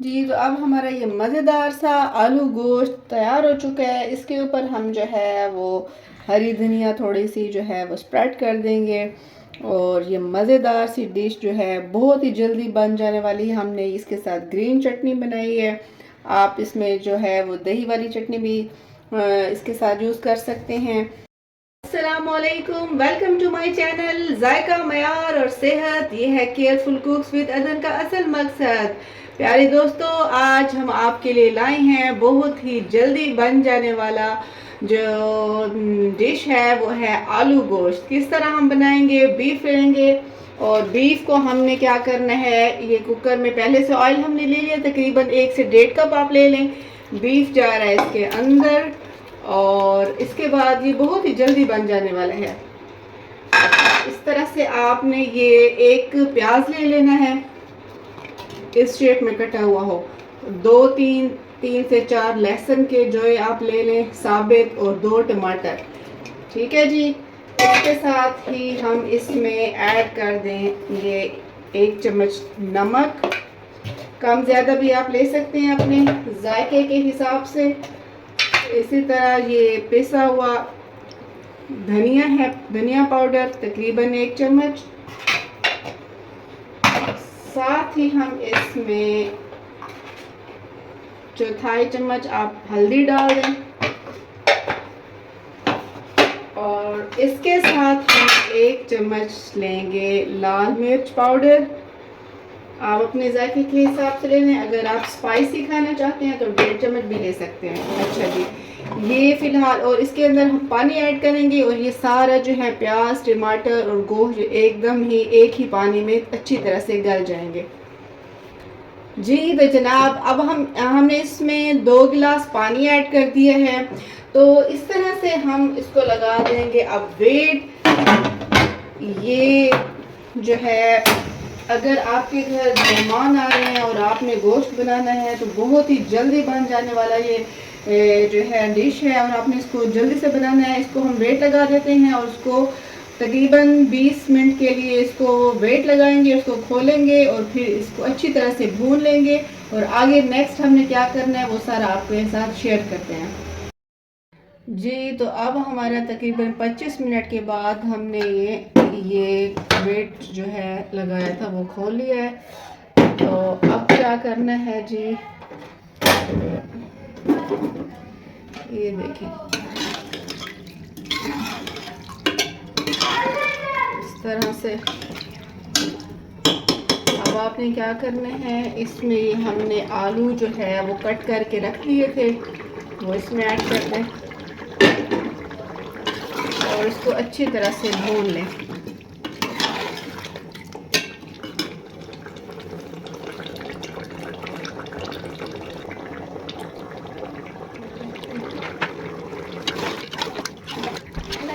जी, तो अब हमारा ये मज़ेदार सा आलू गोश्त तैयार हो चुका है। इसके ऊपर हम जो है वो हरी धनिया थोड़ी सी जो है वो स्प्रेड कर देंगे और ये मज़ेदार सी डिश जो है बहुत ही जल्दी बन जाने वाली है। हमने इसके साथ ग्रीन चटनी बनाई है। आप इसमें जो है वो दही वाली चटनी भी इसके साथ यूज़ कर सकते हैं। अस्सलामुअलैकुम, वेलकम टू माय चैनल जायका मयार और सेहत। ये है केयरफुल कुक्स विद अदन का असल मकसद। प्यारे दोस्तों, आज हम आपके लिए लाए हैं बहुत ही जल्दी बन जाने वाला जो डिश है वो है आलू गोश्त। किस तरह हम बनाएंगे, बीफ लेंगे और बीफ को हमने क्या करना है, ये कुकर में पहले से ऑयल हमने ले लिया, तकरीबन 1 से 1.5 कप आप ले लें। बीफ जा रहा है इसके अंदर और इसके बाद ये बहुत ही जल्दी बन जाने वाला है। इस तरह से आपने ये एक प्याज ले लेना है, इस शेप में कटा हुआ हो। तीन से 4 लहसुन के जो आप ले लें साबित, और 2 टमाटर। ठीक है जी। इसके साथ ही हम इसमें ऐड कर देंगे 1 चम्मच नमक। कम ज़्यादा भी आप ले सकते हैं अपने जायके के हिसाब से। इसी तरह ये पिसा हुआ धनिया है, धनिया पाउडर तकरीबन 1 चम्मच। साथ ही हम इसमें 1/4 चम्मच आप हल्दी डाल दें और इसके साथ हम 1 चम्मच लेंगे लाल मिर्च पाउडर। आप अपने जायके के हिसाब से ले लें। अगर आप स्पाइसी खाना चाहते हैं तो 1.5 चम्मच भी ले सकते हैं। अच्छा जी, ये फिलहाल, और इसके अंदर हम पानी ऐड करेंगे और ये सारा जो है प्याज, टमाटर और गोश्त एकदम ही एक ही पानी में अच्छी तरह से गल जाएंगे। जी तो जनाब, अब हमने इसमें 2 गिलास पानी ऐड कर दिया है। तो इस तरह से हम इसको लगा देंगे। अब वेट ये जो है, अगर आपके घर मेहमान आ रहे हैं और आपने गोश्त बनाना है तो बहुत ही जल्दी बन जाने वाला ये जो है डिश है और आपने इसको जल्दी से बनाना है। इसको हम वेट लगा देते हैं और उसको तकरीबन 20 मिनट के लिए इसको वेट लगाएंगे, उसको खोलेंगे और फिर इसको अच्छी तरह से भून लेंगे। और आगे नेक्स्ट हमने क्या करना है वो सारा आपके साथ शेयर करते हैं। जी तो अब हमारा तकरीबन 25 मिनट के बाद हमने ये वेट जो है लगाया था वो खोल लिया है। तो अब क्या करना है जी, ये देखिए इस तरह से। अब आपने क्या करना है, इसमें हमने आलू जो है वो कट करके रख लिए थे वो इसमें ऐड कर दें और इसको अच्छी तरह से भून लें।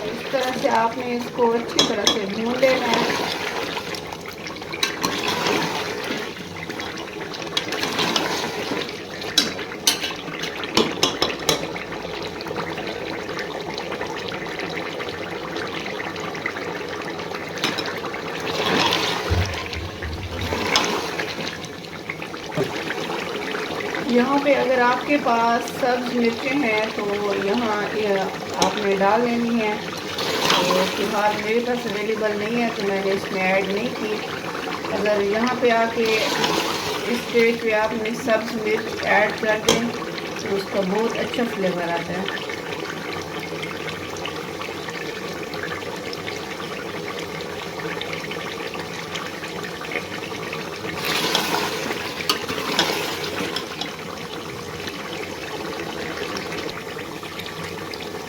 इस तरह से आपने इसको अच्छी तरह से भून लेना है। यहाँ पे अगर आपके पास सब्ज मिर्चें हैं तो यहाँ आपने डाल लेनी है। तो फिलहाल मेरे पास अवेलेबल नहीं है तो मैंने इसमें ऐड नहीं की। अगर यहाँ पे आके इस स्टेज पे आपने सब्ज मिर्च ऐड कर दें तो उसका बहुत अच्छा फ्लेवर आता है।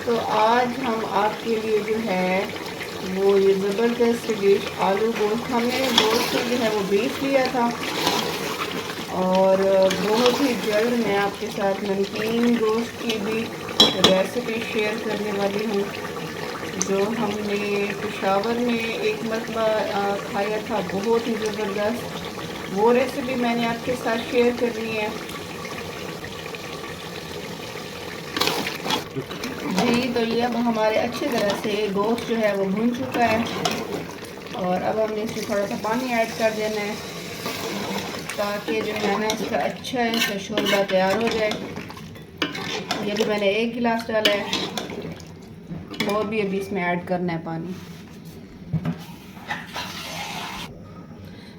तो आज हम आपके लिए जो है वो ये ज़बरदस्त डिश आलू गोश्त, हमने गोश्त जो है वो बीफ लिया था और बहुत ही जल्द मैं आपके साथ नमकीन गोश्त की भी रेसिपी शेयर करने वाली हूँ, जो हमने पेशावर में एक मरतबा खाया था, बहुत ही ज़बरदस्त। वो रेसिपी मैंने आपके साथ शेयर करनी है। जी तो ये अब हमारे अच्छी तरह से गोश्त जो है वो भून चुका है और अब हमने इसमें थोड़ा सा पानी ऐड कर देना है। ताकि जो है ना इसका अच्छा है शोरबा तैयार हो जाए। ये भी मैंने 1 गिलास डाला है और भी अभी इसमें ऐड करना है पानी।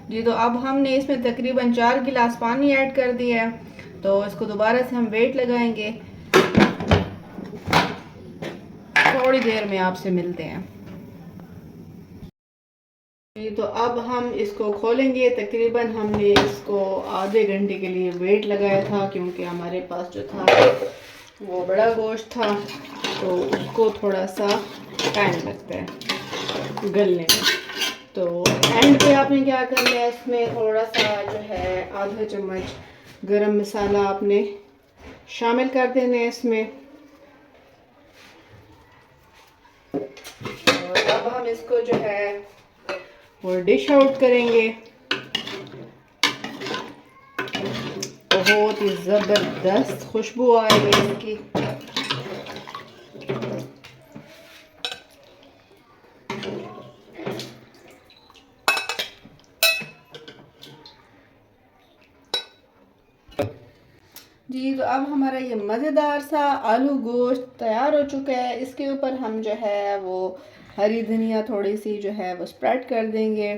जी तो अब हमने इसमें तकरीबन 4 गिलास पानी ऐड कर दिया है। तो इसको दोबारा से हम वेट लगाएंगे। थोड़ी देर में आपसे मिलते हैं। जी तो अब हम इसको खोलेंगे। तकरीबन हमने इसको आधे घंटे के लिए वेट लगाया था क्योंकि हमारे पास जो था वो बड़ा गोश्त था तो उसको थोड़ा सा टाइम लगता है गलने में। तो एंड पे आपने क्या करना है, इसमें थोड़ा सा जो है आधा चम्मच गरम मसाला आपने शामिल कर देना है इसमें। और अब हम इसको जो है वो डिश आउट करेंगे। बहुत ही ज़बरदस्त खुशबू आ रही है इसकी। जी तो अब हमारा ये मज़ेदार सा आलू गोश्त तैयार हो चुका है। इसके ऊपर हम जो है वो हरी धनिया थोड़ी सी जो है वो स्प्रेड कर देंगे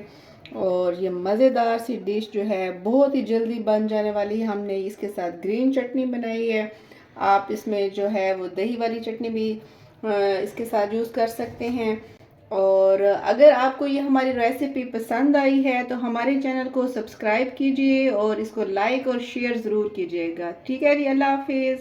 और ये मज़ेदार सी डिश जो है बहुत ही जल्दी बन जाने वाली है। हमने इसके साथ ग्रीन चटनी बनाई है। आप इसमें जो है वो दही वाली चटनी भी इसके साथ यूज़ कर सकते हैं। और अगर आपको ये हमारी रेसिपी पसंद आई है तो हमारे चैनल को सब्सक्राइब कीजिए और इसको लाइक और शेयर ज़रूर कीजिएगा। ठीक है जी, अल्लाह हाफिज़।